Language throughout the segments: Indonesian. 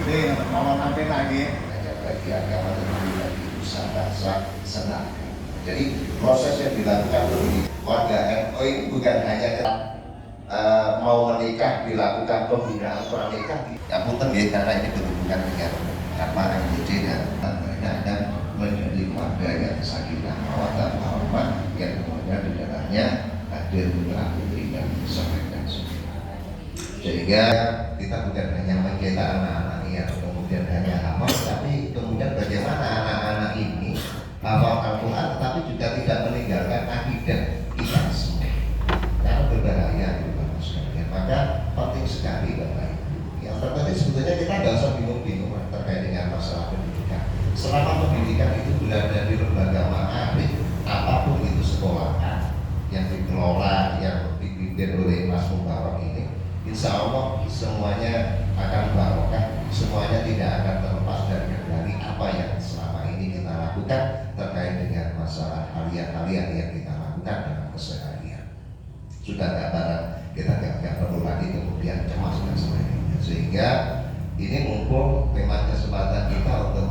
Ini mau nanti lagi. Bagi agama tetapi bagi usaha senang. Jadi proses yang dilakukan oleh warga NU bukan hanya mau menikah dilakukan pembinaan pernikah. Ya punten ya, karena ini berhubungan dengan karma MJD dan mereka akan menjadi warga yang sakinah mawaddah warahmah yang kemudian di dalamnya hadir putra putri dan sahabat semua. Sehingga kita bukan hanya mencetak anak-anak yang kemudian hanya hafal, tapi kemudian bagaimana anak-anak ini hafal Al-Quran tetapi juga tidak meninggalkan akidah kita semua. Karena berbahaya itu Bapak sekalian. Maka penting sekali Bapak Ibu. Yang terpenting sebetulnya kita nggak usah bingung-bingung terkait dengan masalah pendidikan. Selama pendidikan itu berada di lembaga ma'arif, apapun itu sekolahan yang dikelola, yang dipimpin oleh Mas Mubarak ini, insya Allah semuanya akan barokah, semuanya tidak akan terlepas dari apa yang selama ini kita lakukan terkait dengan masalah harian-harian yang kita lakukan dalam keseharian. Sudah nggak barang kita nggak perlu lagi kemudian cemas dan sebagainya. Sehingga ini mumpung memang kesempatan kita untuk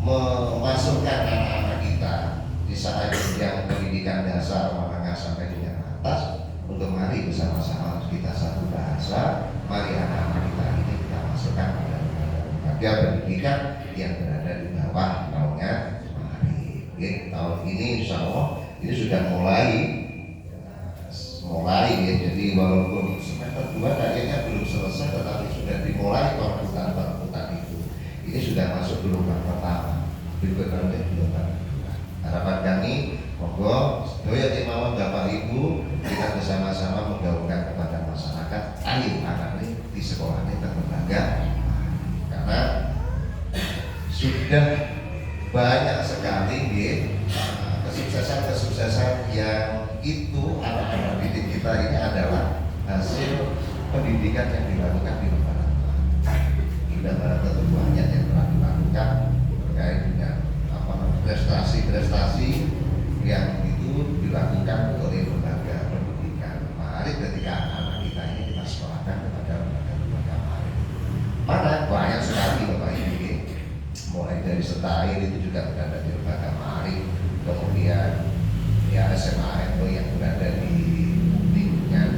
memasukkan anak-anak kita di saat yang pendidikan dasar menengah sampai dengan atas, untuk mari bersama-sama kita satu bahasa, mari anak-anak kita ini kita masukkan pada lembaga pendidikan yang berada di bawah naungan mari. Tahun ini insya Allah ini sudah mulai ya, jadi walaupun semester 2 kayaknya belum selesai tetapi sudah dimulai perebutan itu. Ini sudah masuk gelombang pertama, berikutnya gelombang kedua. Harapan kami monggo sedaya kemauan Bapak Ibu kita bersama-sama menggaungkan kepada masyarakat, ayo anak ini di sekolah ini terlembaga, karena sudah banyak sekali kesuksesan yang itu anak-anak didik kita ini adalah hasil pendidikan yang dilakukan di lembaga. Sudah tentu banyak yang telah dilakukan terkait dengan prestasi-prestasi yang itu dilakukan oleh lembaga pendidikan. Mari ketika anak-anak kita ini kita sekolahkan kepada lembaga Ma'arif. Mana banyak sekali Bapak Ibu, mulai dari Setair itu juga berada di lembaga Ma'arif, kemudian ya SMA NU yang berada di lingkungan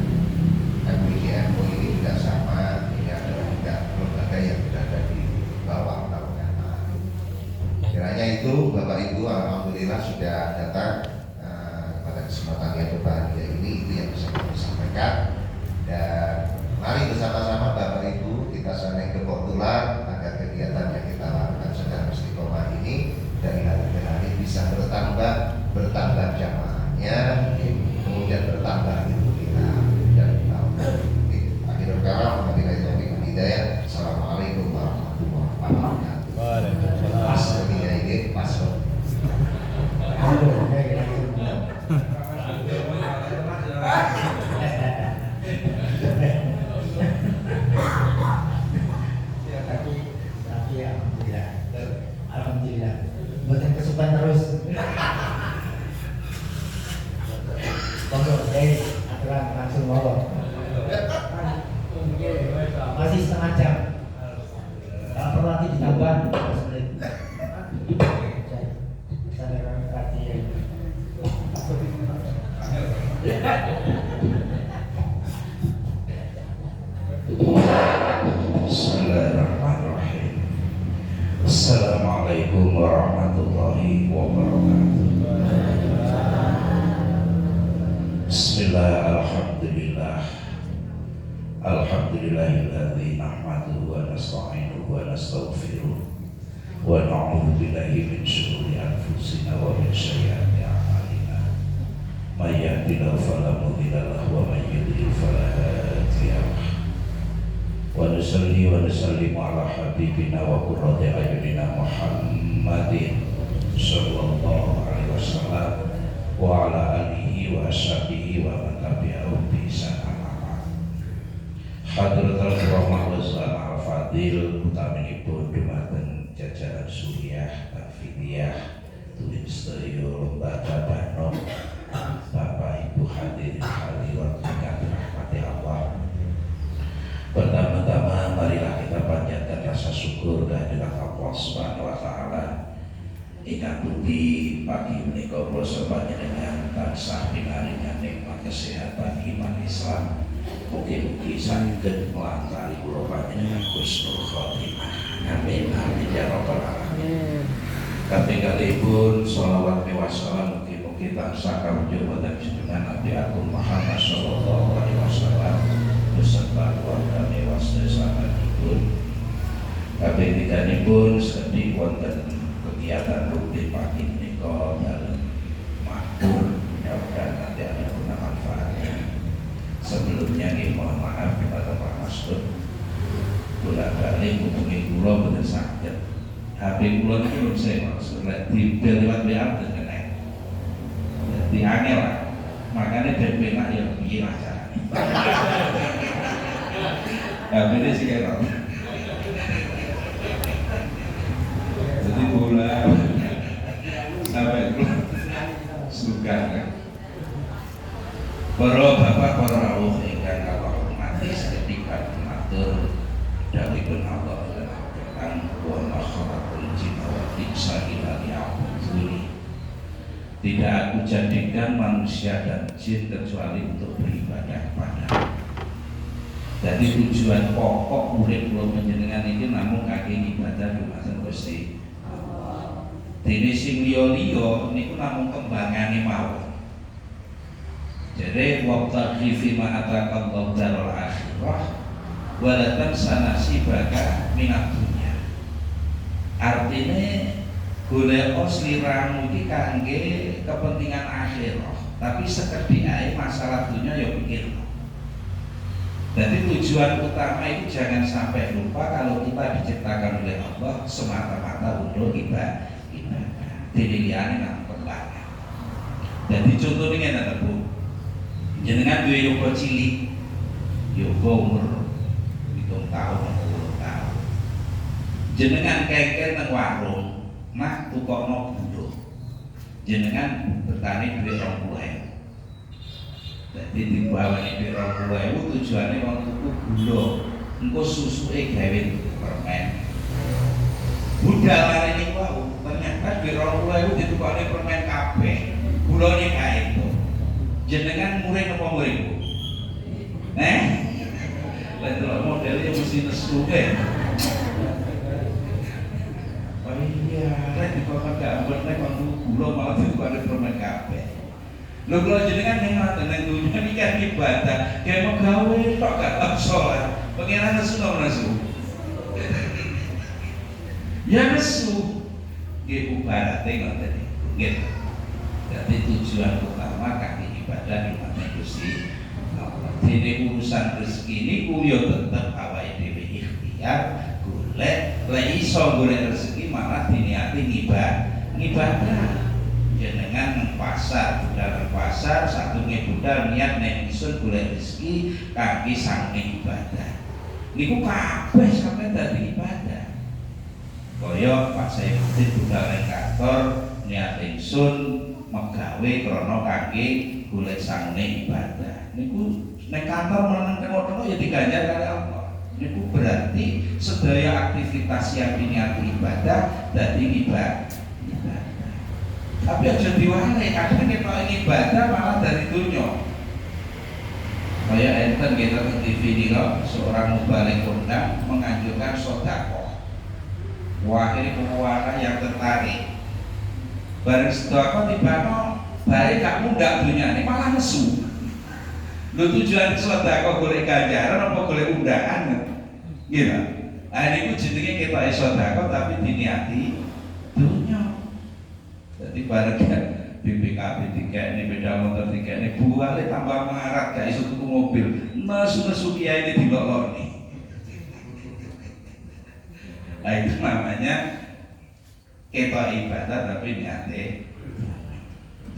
MUI ini juga sama. Ini adalah juga lembaga yang berada di bawah naungan Ma'arif. Kiranya itu Bapak Ibu alhamdulillah sudah datang pada kesempatan yang berbahagia ini, itu yang bisa kami sampaikan. Dan mari bersama-sama Bapak Ibu kita saling kebetulan agar kegiatan yang kita lakukan secara istiqomah ini dari hari ke hari bisa bertambah jamaahnya, kemudian bertambah ilmu kita dan tahun. Akhirul kalam, wabillahi taufiq wal hidayah. Assalamualaikum warahmatullahi wabarakatuh. Waalaikumsalam. Ini pasal. Alhamdulillah. Buatan kesukaan terus. Aturan langsung ngomong. Masih setengah jam. Tak perlu nanti ditambah 15 menit. Bismillahirrahmanirrahim. Assalamualaikum warahmatullahi wabarakatuh. Bismillah, alhamdulillah. Alhamdulillahilladzi nahmaduhu wa nasta'inuhu wa nastaghfiruh wa na'udzu billahi min syururi anfusina wa min sayyiati a'malina. May yahdihillahu fala mudilla lahu wa may yudlil fala hadiya lahu. Wa nusalli wa nusallimu ala habibina wa qurrati a'yunina Muhammadin sallallahu alaihi wasallam wa ala alihi wa ashabihi wa man tabi'ahum bi ihsan. Hadratul Rahmah wa Salam al-Fadil utaminipun dumateng jajaran Suriah Tafidiyah Tulis Sedaya Lembaga Banom, Bapak Ibu hadirin hadirat ingkang dirahmati Allah. Pertama-tama marilah kita rahmat Allah Subhanahu wa taala. Ingkang budi pagi menika kula panjenengan tansah pinaringan nikmat kesehatan iman Islam. Mugi-mugi saged melantari kula panjenengan husnul khotimah. Amin amin ya rabbal alamin. Kaping kalihipun sholawat wassalam mugi-mugi tansah kawujud wonten junjungan Nabi Agung Muhammad sallallahu alaihi wasallam beserta keluarga sahabatipun. Kaping tiganipun sedhi wonten kegiatan rutin pagi menika dalem makmur, mudah-mudahan nanti ada guna manfaatnya. Sebelumnya nggih mohon maaf kepada Pak Masud, bolak-balik hubungi kula boten saged. HP kula niku saya maksud di lewat WA boten kena. Dadi angel lah. Makanya DP nak ya piye lah carane. HP-ne sing kena. Jadi bola sampai suka kan. Para bapak, para rawuh ingkang kula hormati seketika matur dawuhipun Allah tentang wa ma khalaqul jinna wal insa illa liya'budun. Tidak aku jadikan manusia dan jin kecuali untuk beribadah kepada. Jadi tujuan pokok urip kula panjenengan iki namung kangge ibadah dhumateng Gusti. Dene sing liya-liya niku namung kembangane mawon. Jadi wabtaghi fima ataka Allah darul akhirah wa la tansa nasibaka minad dunya. Artine golek sliramu iki kangge kepentingan akhirah, tapi sekedhik ae masalah dunya ya pikir. Jadi tujuan utama itu jangan sampai lupa kalau kita diciptakan oleh Allah semata-mata untuk ibadah. Diliane nang kembangan. Jadi contohnya ngene Bu. Jenengan duwe yoga cilik. Yoga umur 7 tahun, 10 tahun. Jenengan kengken nang warung, nah tukokno budho. Jenengan bertani duwe 20.000. Jadi dibawani duwe 20.000 tujuane wong tuku gula. Engko susuke gawe permen. Budalane niku wae ternyata duwe 20.000 ditukokne permen kabeh. Gulane kae itu. Jenengan murid apa murid Bu? Lah modelnya mesti nesu deh. Oh iya, rek dipotong gambar nek kon gula malah ditukokne permen kabeh. Lho kula jenengan ning ngoten ning dunya iki kan ibadah, kayak mau gawe tok gak sholat. Pengiran nesu ora nesu. Ya nesu. Nggih ubarate ngoten niku. Nggih. Dadi tujuan utama kangge ibadah dhumateng Gusti Allah. Dene urusan rezeki niku ya tetep awake dhewe ikhtiar golek, lek iso golek rezeki malah diniati ngibadah. Jenengan nang pasar, budal pasar, sadurunge budal niat nek isun golek rezeki kangge sangge ibadah. Niku kabeh sampe dadi ibadah. Kaya Pak Saifuddin budal ning kantor niat ingsun megawe krana kangge golek sangne ibadah. Niku ning kantor meneng tengok-tengok ya diganjar kali Allah. Niku berarti sedaya aktivitas yang diniati ibadah dadi ibadah. Tapi aja diwale, kadang kita ibadah malah dari dunia. Kayak enten kita di TV ini loh, seorang mubalik kondang menganjurkan sedekah. Wah ini penguara yang tertarik. Bareng sedekah tibano, bareng gak mudah dunia ini malah nesu. Lu tujuan sedekah golek ganjaran apa golek undangan? Gitu. Nah ini jenenge kita sedekah tapi diniati dunia. Jadi bareng BPKB tiket ini beda motor tiket ini buale tambah marat gak iso tuku mobil nesu-nesu kiai ini diloloni. Nah itu namanya kita ibadah tapi niate.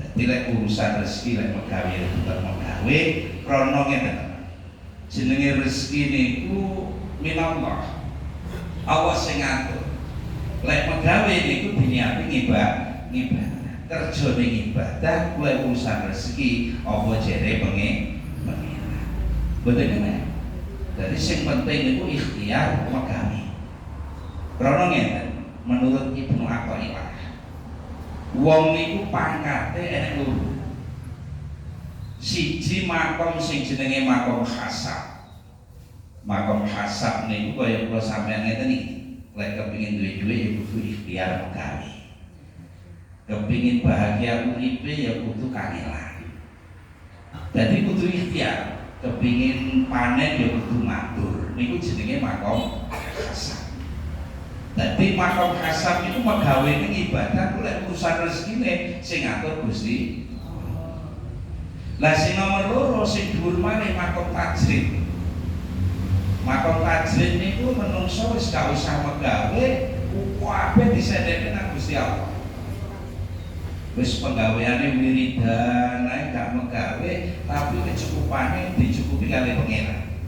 Jadi lek urusan rezeki lek megawe tetep megawe krana ngene. Jenenge rezeki niku minallah. Allah sing ngatur. Lek megawe niku diniati ibadah. Kerja ning ibadah kuwi urusan rezeki apa jere pengen. Betul kan? Jadi sing penting itu ikhtiar megawe. Krana ngeten, menurut Ibnu Athaillah, wong niku pangkate enek loro. Siji makom sing jenenge makom hasab. Makom hasab niku kaya kula sampeyan ngeten iki. Lek kepengin duwe dhuwit ya kudu ikhtiar gawe. Kepengin bahagia uripe ya kudu kangelan. Dadi kudu ikhtiar. Kepengin panen ya kudu matur. Niku jenenge makom hasab. Dadi makom hasab itu megawe ning ibadah lek urusan rezekine sing ngatur Gusti. Lah sing nomor loro sing dhuwur maneh makom tajrid. Makom tajrid niku menungso wis gak usah megawe, kabeh disendheke nang Gusti Allah. Wis penggaweane wiridan ae gak megawe, tapi kecukupane dicukupi kali pangeran.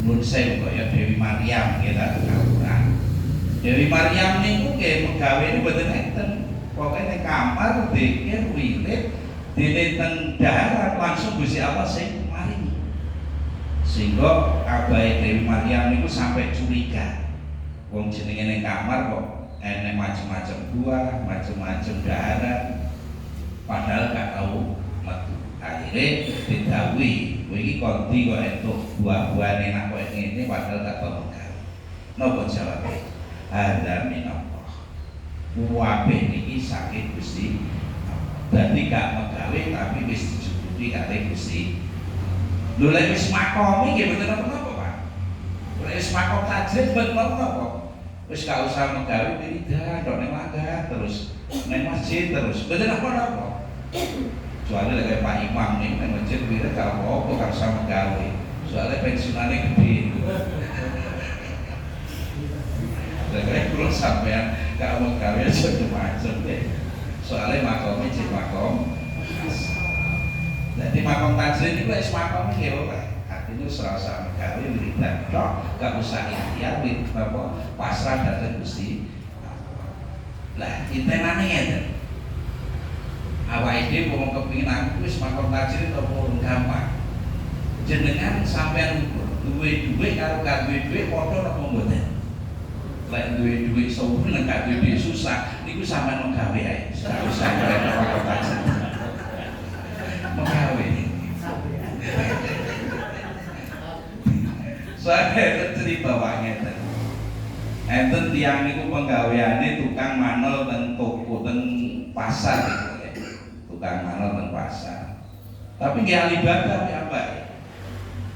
Nun sewu kaya Dewi Maryam nggih ta Al-Qur'an. Dewi Maryam niku nggih megawene mboten enten. Pokoke ning kamar dikir wirid dene teng daharan langsung Gusti Allah sing maringi. Sehingga abahe Dewi Maryam niku sampai curiga. Wong jenenge ning kamar kok enek macam-macam buah, macam-macam daharan. Padahal gak tahu metu. Akhirnya didhawuhi, kowe iki kondi kok entuk buah-buahan enak koyo ngene padahal gak tau megawe. Napa jawabe? Hadza minallah. Kabeh niki saking Gusti. Dadi gak megawe tapi wis dicukupi kali Gusti. Lho lek wis makome nggih mboten napa-napa, Pak. Lek wis makom tajrid mboten napa-napa. Wis gak usah megawe wiridan tok ning langgar terus ning masjid terus. Mboten napa-napa. Soalnya lek Pak Imam ning masjid wirid gak apa-apa gak usah megawe. Soalnya pensiunane gede. Lek kula sampean gak megawe aja macam deh. Soalnya makomnya jadi makom. Jadi makom tajrid itu wis makom iki ora. Artinya serasa megawe wiridan tok, gak usah ikhtiar wit apa pasrah dhateng Gusti. Lah intenane ngeten. Awake dhewe wong kepengin aku wis makom tajrid apa gampang. Jenengan sampean duwe dhuwit karo gak duwe dhuwit padha napa mboten? Lek duwe dhuwit suwe nek gak duwe dhuwit susah niku sampean megawe ae. Gak usah makom tajrid. Megawe. Saya cerita Pak ngeten. Enten tiyang niku penggaweane tukang manol teng toko teng pasar niku ya. Tukang manol teng pasar. Tapi nggih ahli ibadah piyambak.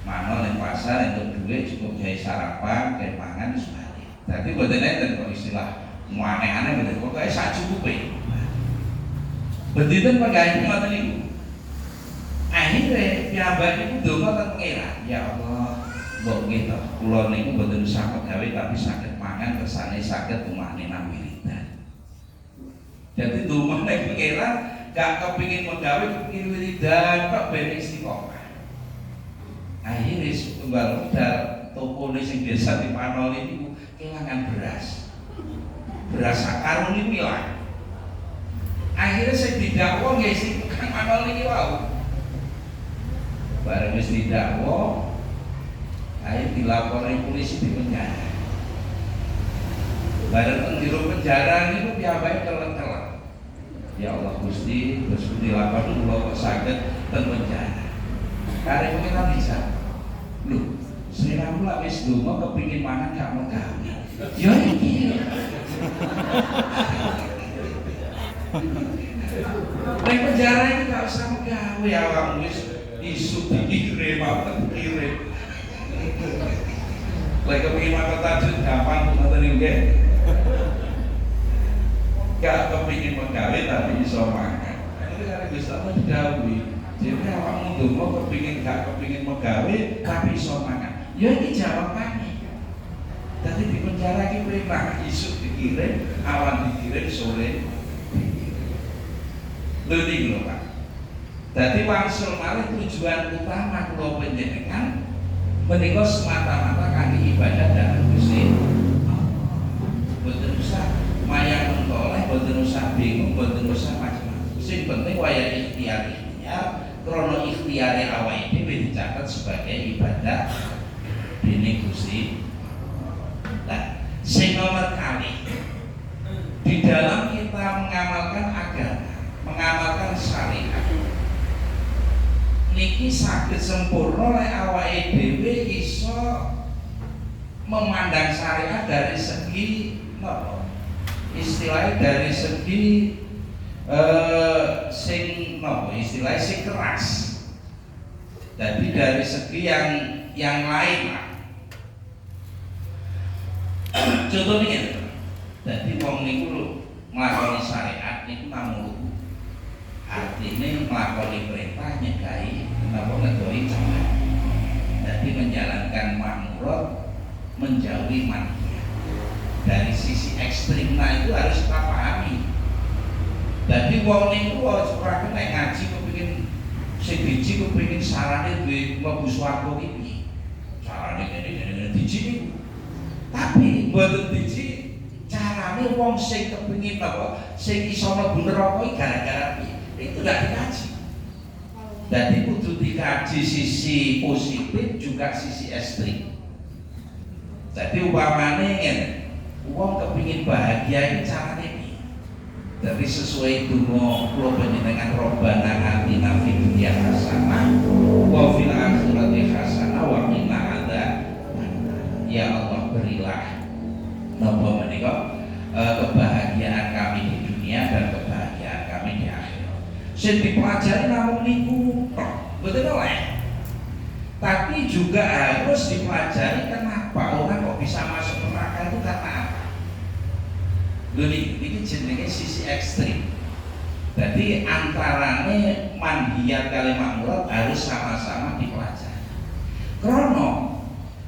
Manol teng pasar entuk dhuwit cukup gawe sarapan, gawe mangan wis bali. Dadi mboten enten kok istilah aneh-aneh mboten pokoke sak cukupe. Benditen penggawe ngoten niku. Akhirnya piyambak niku ndonga teng pangeran, ya Allah. Mbok nggih to, kula niku mboten usah megawe tapi saged mangan kersane saged umane nang wiridan. Dadi ndonga nek pangeran gak kepengin megawe kepengin wiridan kok ben istiqomah. Akhire tunggal modal tokone sing desa dipanoli niku kelangan beras. Beras sakarung niku ilang. Akhire sing didakwa nggih sing tukang manoli iki wau. Bareng wis didakwa ayo dilapori polisi di penjara. Bareng jero penjara niku piyambake kelek-kelek. Ya Allah Gusti, terus dilapor kula kok saged ten penjara. Karep pengen bisa. Lho, sliramu lak wis ndonga kepengin mangan gak megawe. Ya iki. Ning penjara iki gak usah megawe awakmu wis isu dikirim apa dikirim. Lek kepengin makan tajrid gampang ngoten niku nggih. Gak kepengin megawe tapi iso makan. Iki kare Gusti Allah didhawuhi, "Jene awakmu ndonga kepengin gak kepengin megawe tapi iso makan." Ya iki jawabane. Dadi di penjara iki kowe mak isuk dikirim, awan dikirim, sore dikirim. Lho niku lho Pak. Dadi wangsul malih tujuan utama kula panjenengan menika semata-mata kangge ibadah dhateng Gusti Allah. Mboten usah mayang mentoleh, mboten usah bingung, mboten usah macam-macam. Sing penting waya ikhtiar krana ikhtiare awake dhewe dicatet sebagai ibadah dening Gusti. Lah sing nomor kali di dalam kita mengamalkan agama, mengamalkan syariat niki saged sempurna lek awake dhewe iso memandang syariat dari segi napa? Istilahnya dari segi sing napa? Istilahnya sing keras. Jadi dari segi yang lain lah. Contohnya, jadi wong niku nglakoni syariat niku namung artinya nglakoni perintah nyegai napa ngedoi cegah. Jadi menjalankan makmurat, menjauhi manhiyat. Dari sisi ekstrimnya itu harus kita pahami. Jadi wong niku ora kena ngaji kepengin sing biji kepengin sarane duwe mlebu swarga iki. Sarane ngene biji niku. Tapi mboten biji carane wong sing kepengin apa sing iso mlebu neraka iki gara-gara piye? Itu tidak dikaji. Jadi kudu dikaji sisi positif juga sisi ekstrim. Jadi umpamane ngene, wong kepengin bahagia iki carane piye? Jadi sesuai donga kula panjenengan Robbana atina fid dunya hasanah wa fil akhirati hasanah wa qina adzabannar. Ya Allah, berilah napa menika kebahagiaan kami di dunia dan kebahagiaan kami di akhirat. Sing dipelajari namung niku tok, mboten oleh. Tapi juga harus dipelajari kenapa orang kok bisa masuk neraka itu karena apa? Ini jenenge sisi ekstrim. Jadi antarane manhiyat kali makmurat harus sama-sama dipelajari. Krono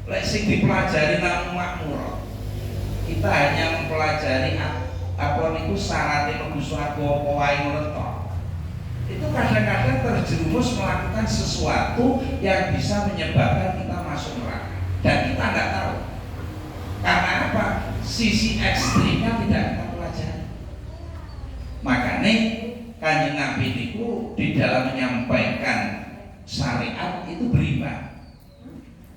lek sing dipelajari namung makmurat, kita hanya mempelajari apa niku syarat mlebu swarga apa wae ngono tok. Itu kadang-kadang terjerumus melakukan sesuatu yang bisa menyebabkan kita masuk neraka dan kita nggak tahu. Karena apa? Sisi ekstrimnya tidak kita pelajari. Makanya Kanjeng Nabi itu di dalam menyampaikan syariat itu berimbang.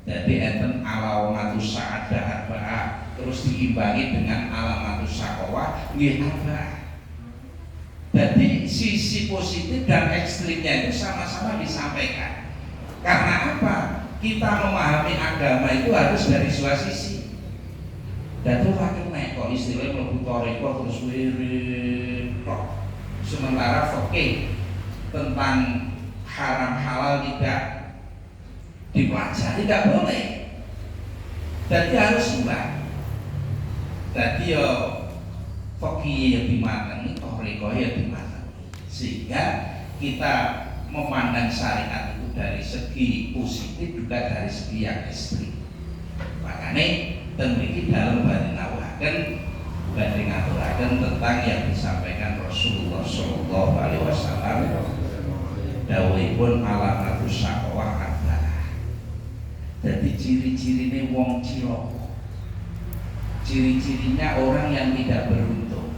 Jadi enten alamatus sa'adah arba'ah terus diimbangi dengan alamatus syaqawah nggih arba'ah. Jadi sisi positif dan ekstrimnya itu sama-sama disampaikan. Karena apa? Kita memahami agama itu harus dari dua sisi. Dan itu kena kok istilahnya mlebu thariqah terus wirid kok. Sementara fikih tentang haram halal tidak dipelajari, tidak boleh. Jadi harus imbang. Jadi yo fikih yang dimaknani, thariqah yang dimaknani. Sehingga kita memandang syariat itu dari segi positif juga dari segi yang ekstrim. Makanya teniki dalam badhe nawahaken badhe ngaturaken tentang yang disampaikan Rasulullah sallallahu alaihi wasallam dawuhipun alamatus syaqawah arba'ah. Jadi ciri-cirine wong cilaka. Ciri-cirinya orang yang tidak beruntung.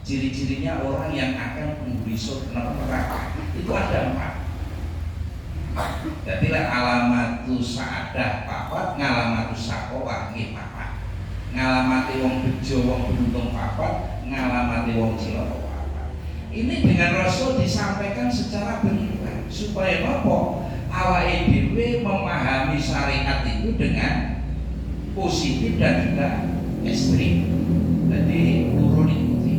Ciri-cirinya orang yang akan membesuk neraka. Itu ada 4. Jadi alamatus sa'adah papat, ngalamatus syaqawah nggih papat. Ngalamati wong bejo, wong beruntung papat, ngalamati wong cilaka papat. Ini dengan Rasul disampaikan secara berimbang supaya apa? Awake dhewe memahami syariat itu dengan positif dan juga ekstrim. Jadi turun ikuti.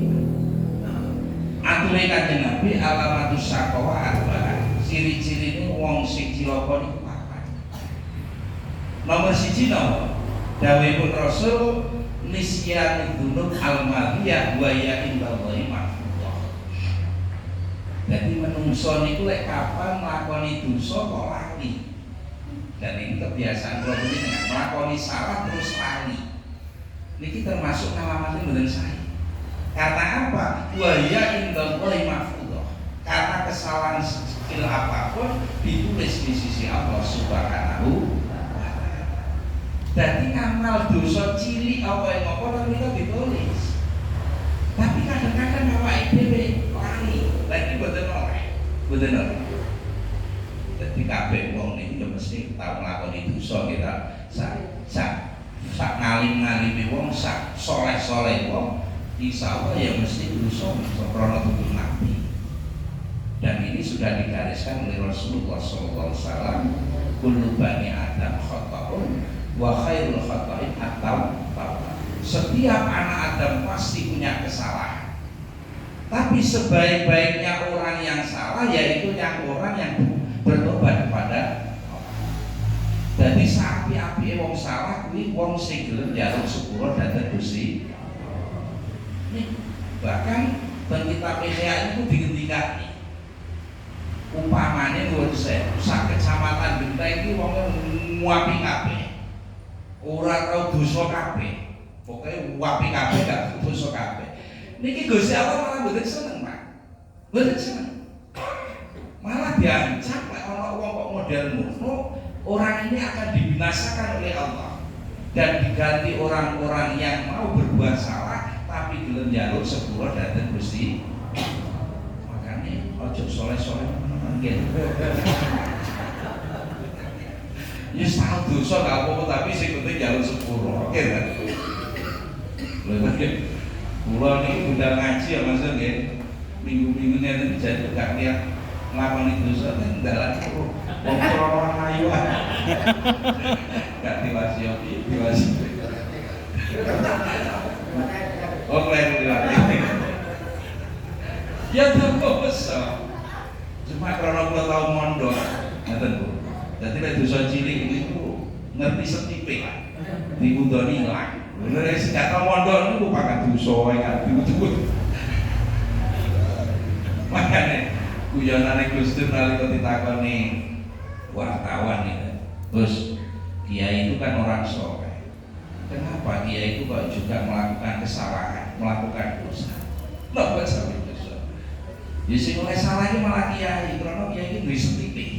Ature Kanjeng Nabi alamatus syaqawah arba'ah. Ciri-cirine wong sing cilaka niku papat. Nomor 1 napa? Dawuhipun Rasul nisyanu dzunub al-madhiyah wa ya indallahi mahfudhah. Jadi menungso niku lek kapan nglakoni dosa kok lali. Dan ini kebiasaan kula dengan nglakoni salah terus lali. Niki termasuk ngalamati mboten sae. Karena apa? Wa ya indallahi mahfudhah. Karena kesalahan sekecil apapun ditulis di sisi Allah Subhanahu. Jadi amal dosa cilik apa yang ngopo kita ditulis. Tapi kadang-kadang awake dhewe lali, lagi mboten oleh. Mboten oleh. Jadi kabeh wong niki mesti tau nglakoni dosa kita. sak ngalim-ngalime wong, sak soleh-soleh wong, insyaallah ya mesti dosa krana tutur Nabi. Dan ini sudah digariskan oleh Rasulullah SAW. Kullu bani Adam khata'un wa khairul khata'in at-tawwab. Setiap anak Adam pasti punya kesalahan. Tapi sebaik-baiknya orang yang salah yaitu yang orang yang bertobat kepada Allah. Jadi sapi-api wong salah kuwi wong sing gelem njaluk sepuro dhateng Gusti. Bahkan ben kitab Ihya itu dingendikake umpamane nuwun sewu sak kecamatan Genteng iki wong nguapi kabeh. Ora tau dosa kabeh. Pokoke nguapi kabeh gak dosa kabeh. Niki Gusti Allah malah mboten seneng, Pak. Mboten seneng. Malah diancam lek ana wong kok model ngono, orang ini akan dibinasakan oleh Allah dan diganti orang-orang yang mau berbuat salah tapi gelem njaluk sepuro dhateng Gusti. Makane ojo soleh-soleh nggih. Ya salah dosa gak apa-apa tapi sing penting njaluk sepuro. Oke ta? Lha nggih. Kula niki budal ngaji ya Mas nggih. Minggu-minggu ngene jadi gak niat nglakoni dosa ning dalan wong orang ayu. Gak diwasiati, Oh, kleru dilatih. Ya dosa. Cuma karena kula tau mondok, ngoten Bu. Dadi nek dosa cilik niku ngerti setipe lah. Diundoni ilang. Bener sing gak tau mondok niku pakat dosa wae gak diutus. Makane guyonane Gus Dur nalika ditakoni wartawan itu. Terus kiai itu kan orang soleh. Kenapa kiai itu kok juga melakukan kesalahan, melakukan dosa? Napa sampe dosa? Ya sing oleh salah iki malah kiai, karena kiai iki duwe setitik.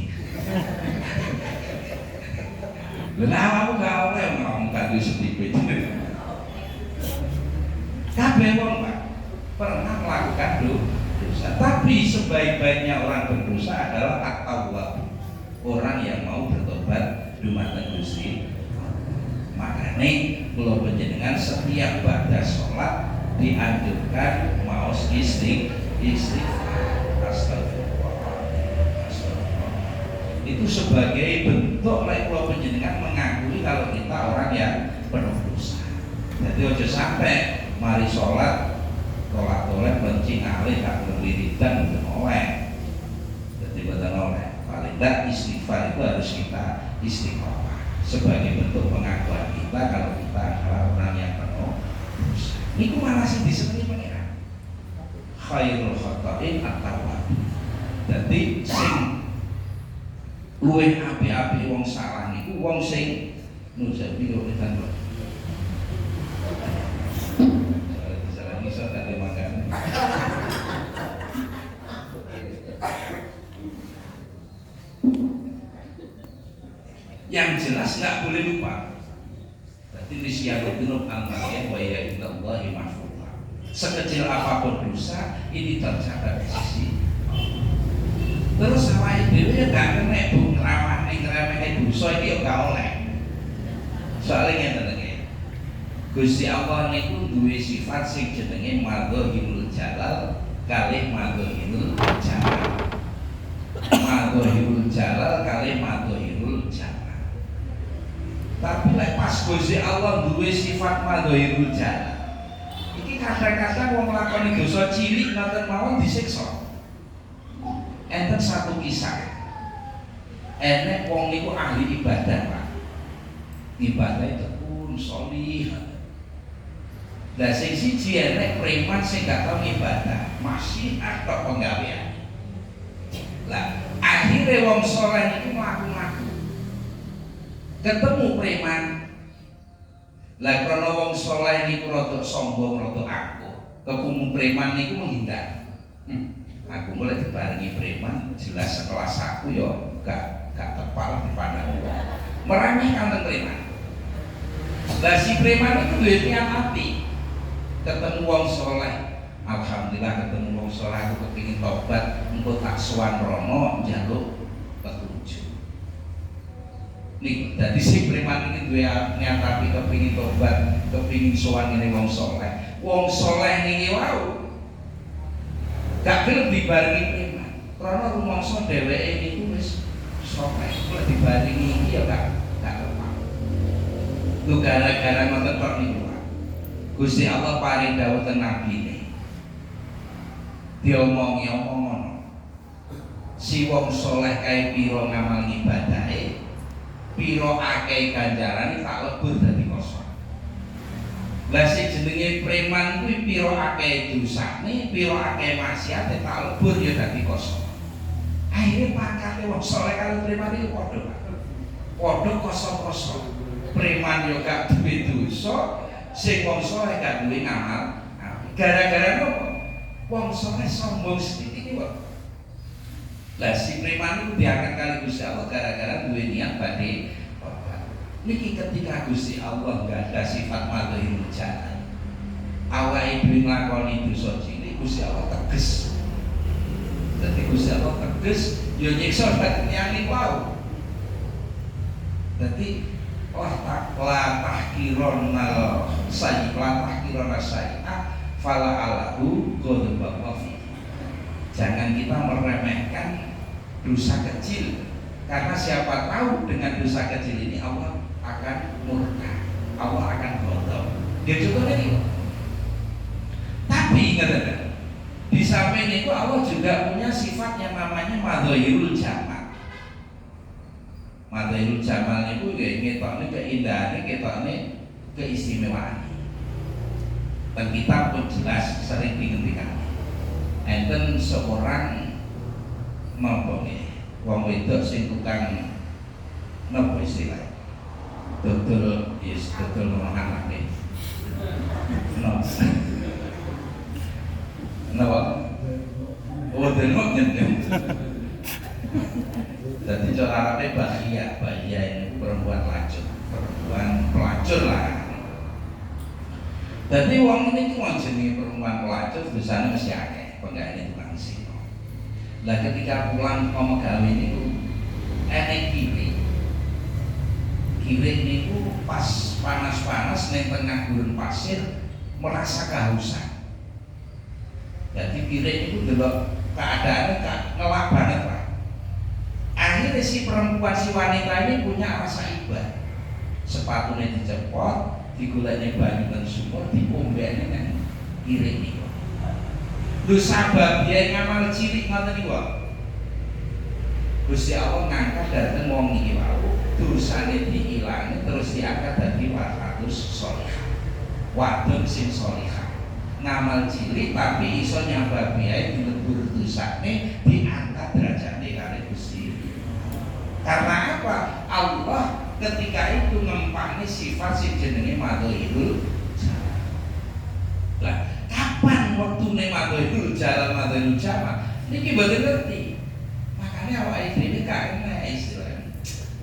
Lha aku gak oleh ngomong gak duwe setitik. Kabeh wong Pak pernah melakukan dosa, tapi sebaik-baiknya orang berdosa adalah at-tawwab. Orang yang mau bertobat dumateng Gusti. Makanya kula panjenengan setiap ba'da sholat dianjurkan maos istighfar. Astagfirullah. Itu sebagai bentuk lek kula panjenengan mengakui kalau kita orang yang penuh dosa. Jadi ojo sampai mari sholat tolak-tolak benci ngalih gak wiridan mboten oleh. Jadi mboten oleh. Paling tidak istighfar itu harus kita istiqomah sebagai bentuk pengakuan kita kalau kita adalah orang yang penuh dosa. Niku malah sing disenengi pangeran. Khairul khata'in at-tawwab. Dadi sing luwih apik-apik wong salah niku wong sing nujabi kok edan kok. Salah iso tak dimakan. Yang jelas nggak boleh lupa. Berarti nisyanudunub al-mariyah wa ya indallahi mahfuzah. Sekecil apapun dosa ini tercatat di sisi. Terus awake dhewe ya gak kena bu ngramani dosa iki ya gak oleh. Soale ngene iki. Gusti Allah niku duwe sifat sing jenenge Madhahirul Jalal kalih Madhahirul Jalal. Madhahirul Jalal kalih Madhahirul Jalal. Tapi lek pas Gusti Allah duwe sifat Madhahirul Jalal. Iki kadang-kadang wong nglakoni dosa cilik ngoten mawon disiksa. Enten satu kisah. Enek wong niku ahli ibadah, Pak. Ibadah itu pun sholih. Lah sing siji enek preman sing gak tau ibadah, masih ada penggawean. Lah akhirnya wong saleh niku mlaku-mlaku. Ketemu preman. Lah krana wong saleh niku rada sombong, rada angkuh. Ketemu preman niku menghindar. Aku mulai dibarengi preman, jelas sekelas aku yo gak tepal dipandang. Meremehkan preman. Lah si preman itu duwe niat ati. Ketemu wong saleh. Alhamdulillah ketemu wong saleh aku kepengin tobat, engko tak sowan rono njaluk petunjuk. nih dadi sing preman iki duwe niat tapi kepengin tobat, kepengin sowan ngene wong saleh. Wong saleh niki wau gak gelem dibarengi preman. Karena rumangsa dheweke niku wis saleh, kok dibarengi iki ya gak tepat. Lu gara-gara ngoten tok niku. Gusti Allah paring dawuh ten nabine. Diomongi ngono. Si wong saleh kae pira ngamal ibadahe, piro akeh ganjarane tak lebur dadi kosong. Lah sing jenenge preman kuwi piro akeh dosane, piro akeh maksiate tak lebur ya dadi kosong. Akhire pangkate wong saleh karo preman iki padha kosong-kosong. Preman yo gak duwe dosa, sing wong saleh gak duwe ngamal. Gara-gara apa? Wong saleh sombong sithik iki kok. Lah si preman itu diangkat kali Gusti Allah gara-gara duwe niat badhe tobat. Niki ketika Gusti Allah enggak ada sifat madhirul jannah. Awake dhewe nglakoni dosa cilik Gusti Allah teges. Dadi Gusti Allah teges yo nyiksa dadi tiyang wau. Dadi tahkiron nal sayyi'ah fala alahu ghadabun fi. Jangan kita meremehkan dosa kecil, karena siapa tahu dengan dosa kecil ini Allah akan murka, Allah akan ghadab. Dia contohnya ini. Tapi ingat, di samping itu Allah juga punya sifat yang namanya madhirul jamal. Madhirul jamal itu ketokne keindahan, ketokne keistimewaan. Dan kita pun jelas sering diingatkan. Enten seorang napa nggih wong wedok sing tukang napa istilah dodol anak nggih napa dodol nyen dadi cara Arabe bahia ini perempuan pelacur lah. Dadi wong niki wong jenenge perempuan pelacur dosane mesti akeh. Penggaweane tukang sino. Lah ketika pulang mau gawe niku enek kiri niku pas panas-panas ning tengah gurun pasir merasa kehausan. Jadi kiri niku delok keadaannya ngelak banget Pak. Akhirnya si perempuan si wanita ini punya rasa iba. Sepatunya dicepot, digulainya banyu dan sumur, diombeni nang kiri niku. Lu sabab dia ngamal cilik ngoten niku. Gusti Allah ngangkat dateng wong iki wau, dosane diilangi terus diangkat dadi wafatus sholihah. Wadon sing sholihah. Ngamal cilik tapi iso nyababi ae dilebur dosane, diangkat derajate karo Gusti. Karena apa? Allah ketika itu ngempani sifat sing jenenge madhirul jamal. Lah kapan waktune madhirul jamal niki mboten ngerti. Makanya awake dhewe gak enak istilah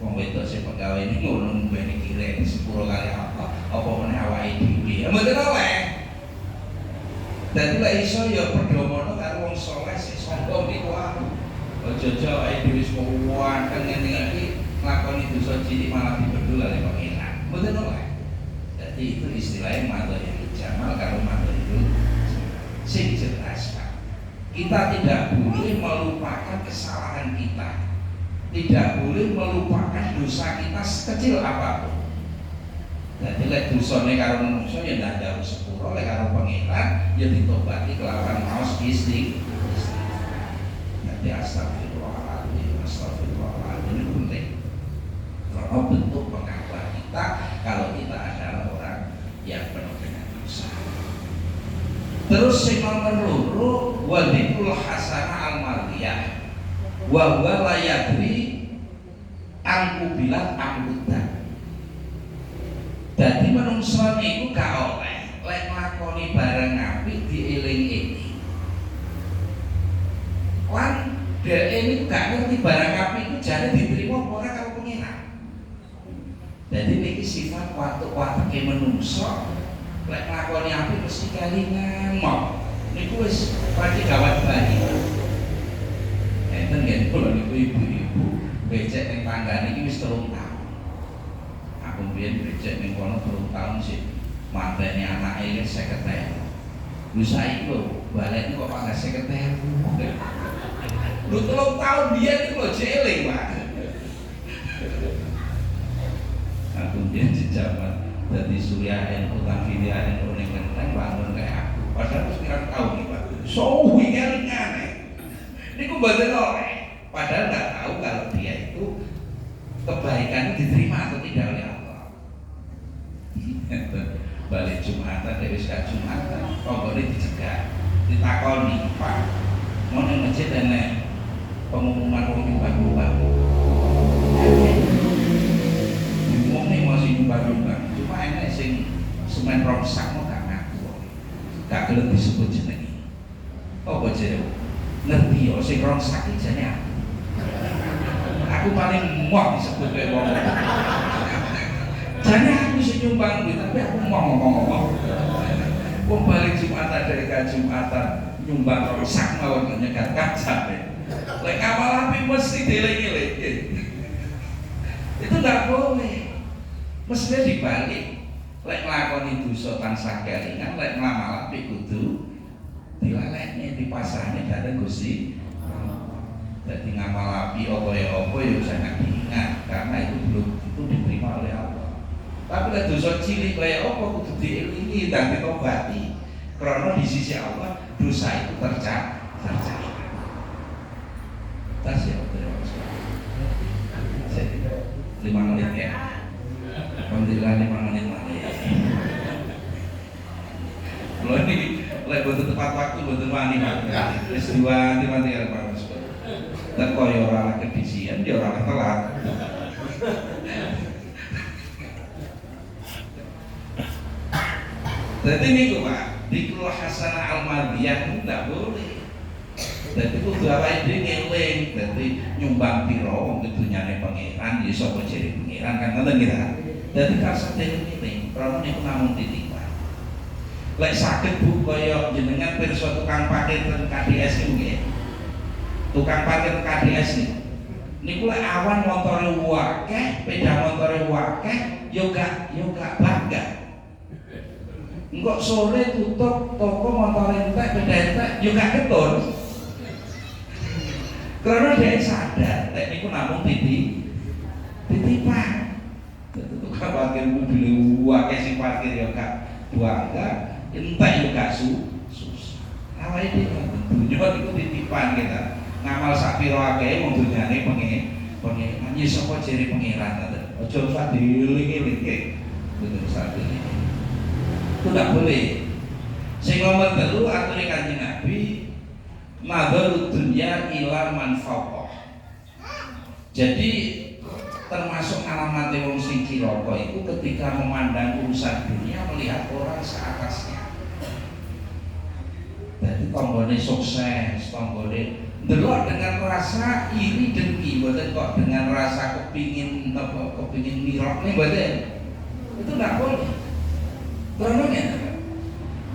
wong wedok sing pegawai ini ngono mbene kire sepuro kali apa meneh awake dhewe mboten oleh. Dadi lek iso ya padha karo wong saleh sing sombong niku aja awake dhewe wis kuwateng ngene iki nglakoni dosa cilik malah dibedul kali pengiran mboten oleh. Dadi itu istilahnya madhirul jamal karo madhirul sing jelas Pak. Kita tidak boleh melupakan kesalahan kita, tidak boleh melupakan dosa kita sekecil apapun. Jadi lek dosane karo manusia ya ndak ada sepuro, lek karo pangeran ya ditobati kelawan maos istighfar. Jadi astagfirullahaladzim ini penting. Karena bentuk pengakuan kita kalau kita adalah orang yang penuh dengan dosa. Terus sing nomor loro wa dzikrul hasanah al madhiyah wa huwa la yadri angku bilat angkutan. Dadi manungsa niku gak oleh lek nglakoni barang apik dieling-eling. Lan dhek niku gak ngerti barang apik iku jane diterima apa ora karo pengiran. Dadi niki sifat watuk-watuke manungsa lek nglakoni apik mesti kelingan mok. Niku wis pati gawat bayi. Enten nggih kula niku ibu-ibu becek ning tanggane iki wis 3 taun. biyen becek ning kono 3 tahun sih mantene anake 50.000. Lu saiki lho balik kok pangkat 50.000. Lu 3 tahun biyen iki lho jeling, Pak. Aku biyen jaman dadi surya NU utang video NU ning Kenteng bangun kayak aku. Padahal wis pirang tahun iki, Pak. So wingan-wingan. Niku mboten oleh. Padahal nggak tahu kalau dia itu kebaikan diterima atau tidak oleh Allah. Balik Jumatan, dari sekat Jumatan, konggone dicegah, ditakoni, Pak, mau ning masjid enek pengumuman wong nyumbang-nyumbang. Wong ning masih nyumbang-nyumbang, cuma enek sing semen romsak mau gak ngaku, gak gelem disebut jenenge. Apa jenenge? Ngerti yo sing romsak iki jenenge apa? Aku paling muak disebut kayak wong. Jane aku sing nyumbang duit, tapi aku mau ngomong-ngomong. Wong balik Jumatan dari Jumatan nyumbang rusak mawon nyegat kaca. Lek amal api mesti dieling-eling. Itu enggak boleh. Mestinya dibalik. Lek nglakoni dosa tansah kelingan, lek ngamal api kudu dilalekne dipasrahne dhateng Gusti. Jadi ngamal api apa ya sangat diingat karena itu belum itu diterima oleh Allah. Tapi lek dosa cilik kaya apa kudu dielingi dan ditobati. Karena di sisi Allah dosa itu tercatat. Tas ya, terima kasih. 5 menit ya. Alhamdulillah 5 menit lagi. Kalau ini lek boten tepat waktu boten wani Pak. Wis diwanti-wanti karo Pak Mas. Dan kaya ora kedisian, dia ora telat. Jadi niku Pak, dikrul hasanah al-madiyah itu tidak boleh. Jadi kudu awake dhewe ngeling, dadi nyumbang pira wong dunyane pangeran, ya sapa jere pangeran kan ngoten kita. Dadi kasat eling-eling, krana niku namung titipan. Lek saged Bu kaya jenengan pirsa tukang parkir ten KDS niku nggih. Tukang parkir KDS niku lek awan motore akeh, sepeda motore akeh, yo gak bangga. Engko sore tutup toko motor entek, sepeda entek, yo gak ketun. Karena dia sadar, lek niku namung titipan. Tukang parkir mobil akeh sing parkir yo gak bangga, entek yo gak susah. Awake dhewe dunya niku titipan kita. Ngamal sak pira akeh wong dunyane pengen ya sapa jere pangeran ngoten. Aja usah dieling-eling nggih. Betul sakit. Itu tidak boleh. Sing nomor 3 ature Kanjeng Nabi, nadharud dunya ila man fawqah. Jadi termasuk alamat wong sing cilaka itu ketika memandang urusan dunia melihat orang seatasnya. Jadi tanggane sukses, tanggane delok dengan rasa iri dengki, mboten kok dengan rasa kepingin mirok nih mboten. Itu tidak boleh. Karena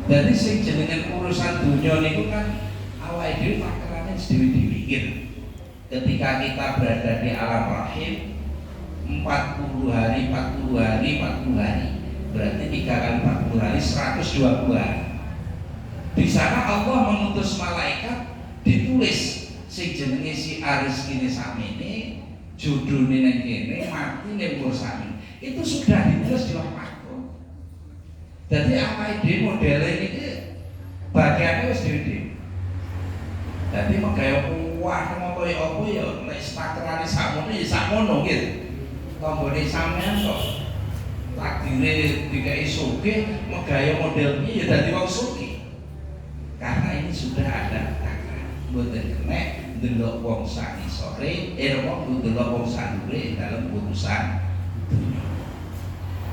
jadi sing jenengan urusan dunia niku kan awake dhewe takerane dhewe-dhewe. Ketika kita berada di alam rahim 40 hari, berarti 3 kali 40 hari 120 hari. Di sana Allah mengutus malaikat ditulis sing jenenge si Aris kene sakmene, judulne ning kene, mati ning umur sakmene. Itu sudah ditulis di lauh mahfuz. Jadi awake dhewe modele iki bagiane wis dhewe-dhewe. Dadi megaya kuwah kaya apa ya nek takerane sakmono ya sakmono gitu. Tombone sampean kok takdire dikai sugih megaya model piye ya dadi wong sugih. Karena ini sudah ada takaran. Mboten kena ndelok wong sak isore, wong ndelok wong sak dhuwure dalam urusan dunya.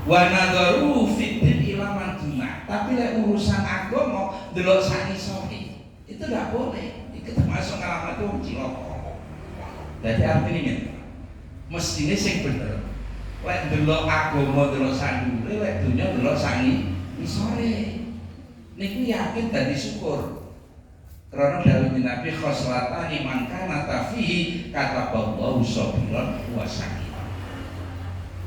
Wa nadharu fiddin ila man dunah. Tapi lek urusan agama ndelok sak isore, itu enggak boleh. Itu termasuk alamat wong cilaka. Jadi artinya mestine sing bener. Lek ndelok agama ndelok sak dhuwure, lek dunya ndelok sak isore. Niku yakin dadi syukur. Karena dawuh Nabi khoslatani man kana tafihi kata Allahu sabiran wa sakiran.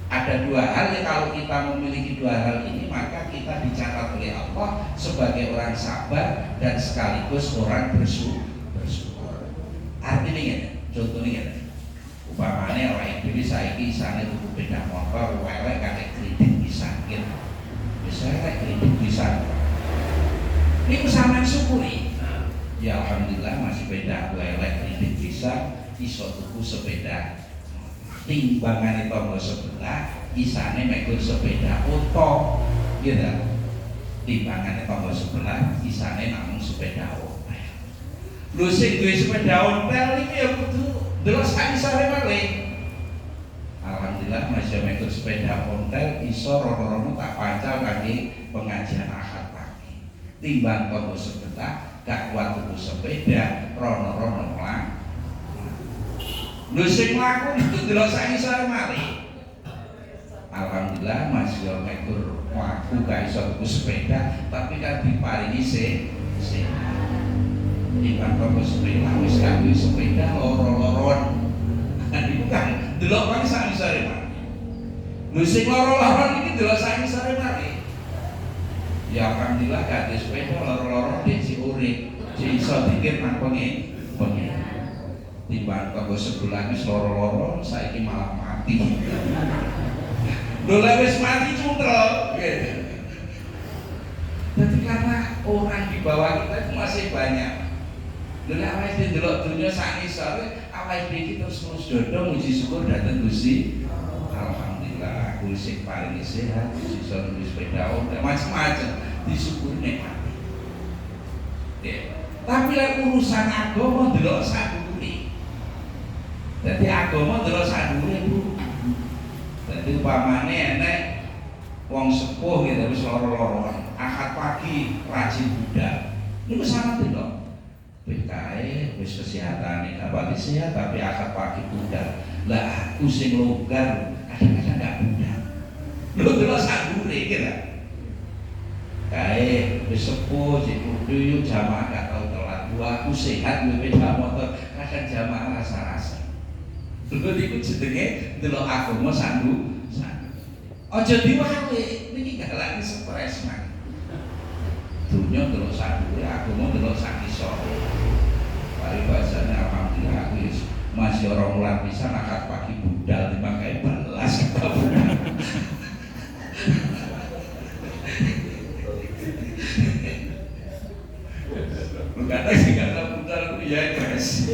Ada dua hal yang kalau kita memiliki dua hal ini, maka kita dicatat oleh Allah sebagai orang sabar dan sekaligus orang bersyukur. Artinya ya, contohnya ya, umpamanya orang itu saiki sana tuku sepeda motor, welek kate kredit bisa gitu. Bisa kredit bisa. Ini sampean syukuri. Ya alhamdulillah masih sepeda welek kredit bisa, iso tuku sepeda. Timbangan tonggo sebelah isane mekur sepeda oto gitu. Timbangan tonggo sebelah isane namung sepeda oto. Lu sing duwe sepeda ontel iki ya kudu ndelok sak isare malih. Alhamdulillah masih mekur sepeda ontel iso rono-rono tak pancal kangge pengajian Ahad pagi. Timbang tonggo sebelah gak kuat tuku sepeda rono-rono mlang. Lho sing mlaku itu delok sak isore mari. Alhamdulillah masih yo mekur mlaku gak iso tuku sepeda, tapi kan diparingi ikan toko sepeda wis gak duwe sepeda loro-loron. Iku kan delok wae sak isore mari. Lho sing loro-loron iki delok sak isore mari. Ya alhamdulillah gak duwe sepeda loro-loron dik si urip, si iso dikir nang pengen. Timbang tonggo sebelah wis loro-loro saiki malah mati. Lho lek wis mati cuntrel gitu. Jadi karena orang di bawah kita itu masih banyak. Lho lek awake dhewe ndelok dunya sak isore, awake dhewe terus dodo muji syukur dhateng Gusti. Alhamdulillah aku sing paling sehat, iso nulis sepeda macam-macam disyukuri nikmat. Tapi lek urusan agama ndelok sak jadi agama terus sadure Bu. Jadi upamane enek wong sepuh gitu wis loro-loron, Ahad pagi rajin budal. Niku sangat lho. PKE wis kesehatane gak pati sehat tapi Ahad pagi budal. Lah aku sing longgar kadang-kadang gak budal. Lho terus sadure iki lho. Kae wis sepuh sing kudu jamaah gak tau telat. Aku sehat duwe sepeda motor kadang jamaah rasa-rasa. Lho niku jenenge ndelok agama sandu. Aja diwale, niki galake stres man. Dunya ndelok sandu, agama ndelok sak isore. Paling bahasane alhamdulillah aku masih orang mulan pisan Ahad pagi budal dipakai balas kata budal. Lu kata sih kata budal ku ya guys.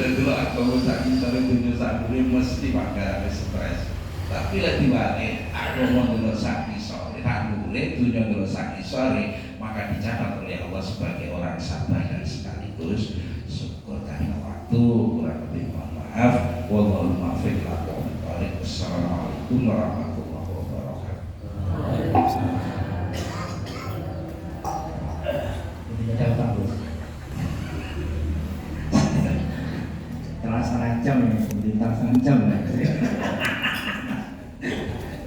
Dulu aku saking sore dunia sadure mesti pakai stres. Tapi lek diwale agama dulu saking sore, tandure dunia dulu saking sore, maka dicatat oleh Allah sebagai orang sabar dan sekaligus syukur. Karena waktu kurang lebih mohon maaf. Wallahu muwaffiq ila aqwamit thoriq. Wassalamualaikum warahmatullahi wabarakatuh. Setengah jam ya, sebentar setengah jam ya.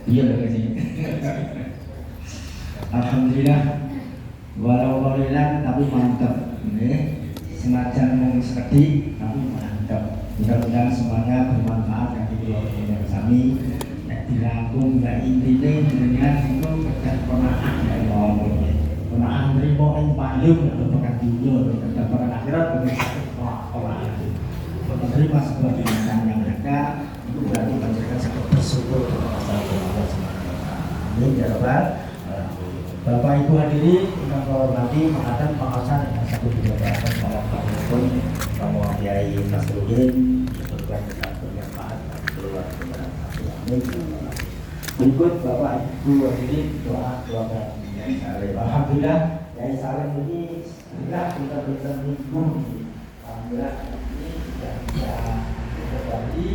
Iya udah kesini. Alhamdulillah, walau tapi mantap. Senajan mau sedih tapi mantap. Mudah-mudahan semuanya bermanfaat bagi keluarga kami. Dirangkum ya intinya dengan itu kerja konaan ya Allah. Konaan terima yang paling berpegang dunia, kerja konaan akhirat konaan. Menerima sebuah tindakan yang ada itu berarti menjadikan sebuah bersyukur kepada Allah Subhanahu wa taala. Amin ya rabbal alamin. Bapak Ibu hadirin yang kami hormati, menghadap pengawasan yang satu dilakukan oleh Pak Hukum, Pak Kiai Nasruddin, semoga kita bermanfaat dan keluar kepada kami. Amin. Berikut Bapak Ibu hadirin doa keluarga Kiai Salim. Alhamdulillah Kiai Salim ini sudah kita bertemu. Alhamdulillah. Bisa berbagi